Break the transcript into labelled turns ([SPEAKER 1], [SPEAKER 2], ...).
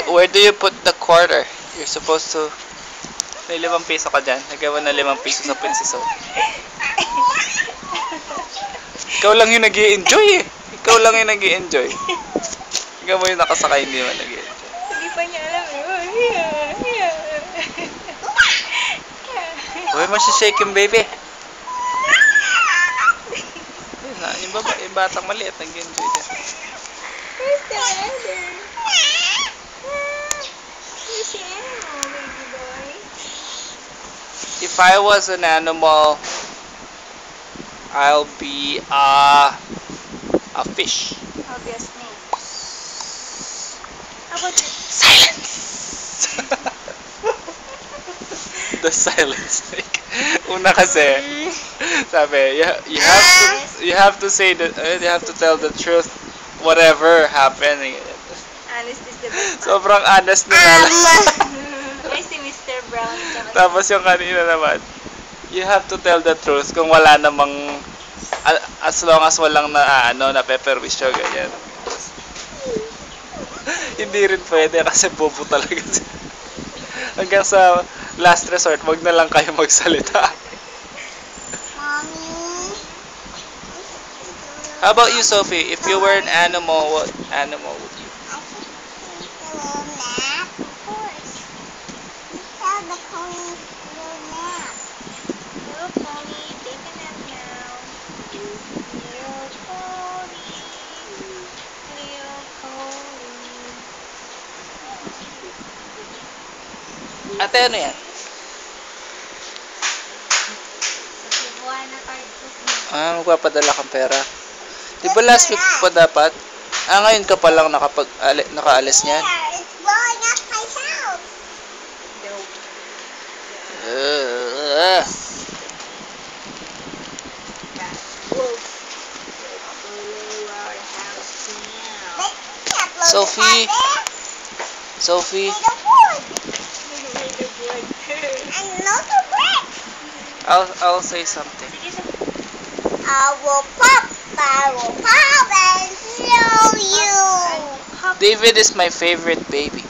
[SPEAKER 1] Where do you put the quarter? You're supposed to... May 5 piso ka dyan. Nagawa na 5 piso sa Princess. Ikaw lang yung nag-i-enjoy eh. Ikaw lang yung nag-i-enjoy. Ikaw mo yung nakasakay, hindi mo nag-i-enjoy.
[SPEAKER 2] Hindi pa niya alam eh.
[SPEAKER 1] Huwag mo siya shake yung baby. Yung batang maliit nag-i-enjoy din.
[SPEAKER 2] Where's the other? Where's the animal, baby boy?
[SPEAKER 1] If I was an animal, I'll be a fish.
[SPEAKER 2] I'll be a snake. How about you?
[SPEAKER 1] Silence! The silent snake. Una kasi, sabi, you have to say that, you have to tell the truth, whatever happened.
[SPEAKER 2] Honest is the best.
[SPEAKER 1] Sobrang honest nila.
[SPEAKER 2] Ay, si Mr. Brown.
[SPEAKER 1] Tapos yung kanina naman, you have to tell the truth kung wala namang, as long as walang na-pepperwish o ganyan. Hindi rin pwede kasi bobo talaga siya. Hanggang sa last resort, wag na lang kayo magsalita.
[SPEAKER 3] Mommy.
[SPEAKER 1] How about you, Sophie? If you were an animal, what animal would you?
[SPEAKER 3] I think take a little nap. Of course. Tell the pony little nap.
[SPEAKER 2] Little pony, take a nap now. Little pony. Little pony.
[SPEAKER 1] Ate, ano yan?
[SPEAKER 2] Buwan na tayo.
[SPEAKER 1] Magpapadala kang pera. Di ba last week pa dapat? Ngayon ka pa lang nakaalis niyan.
[SPEAKER 3] Yeah, it's blowing up my house.
[SPEAKER 1] Sophie. Sophie.
[SPEAKER 3] Made of wood. And not a brick.
[SPEAKER 1] I'll say something.
[SPEAKER 3] I will pop and show you.
[SPEAKER 1] David is my favorite baby.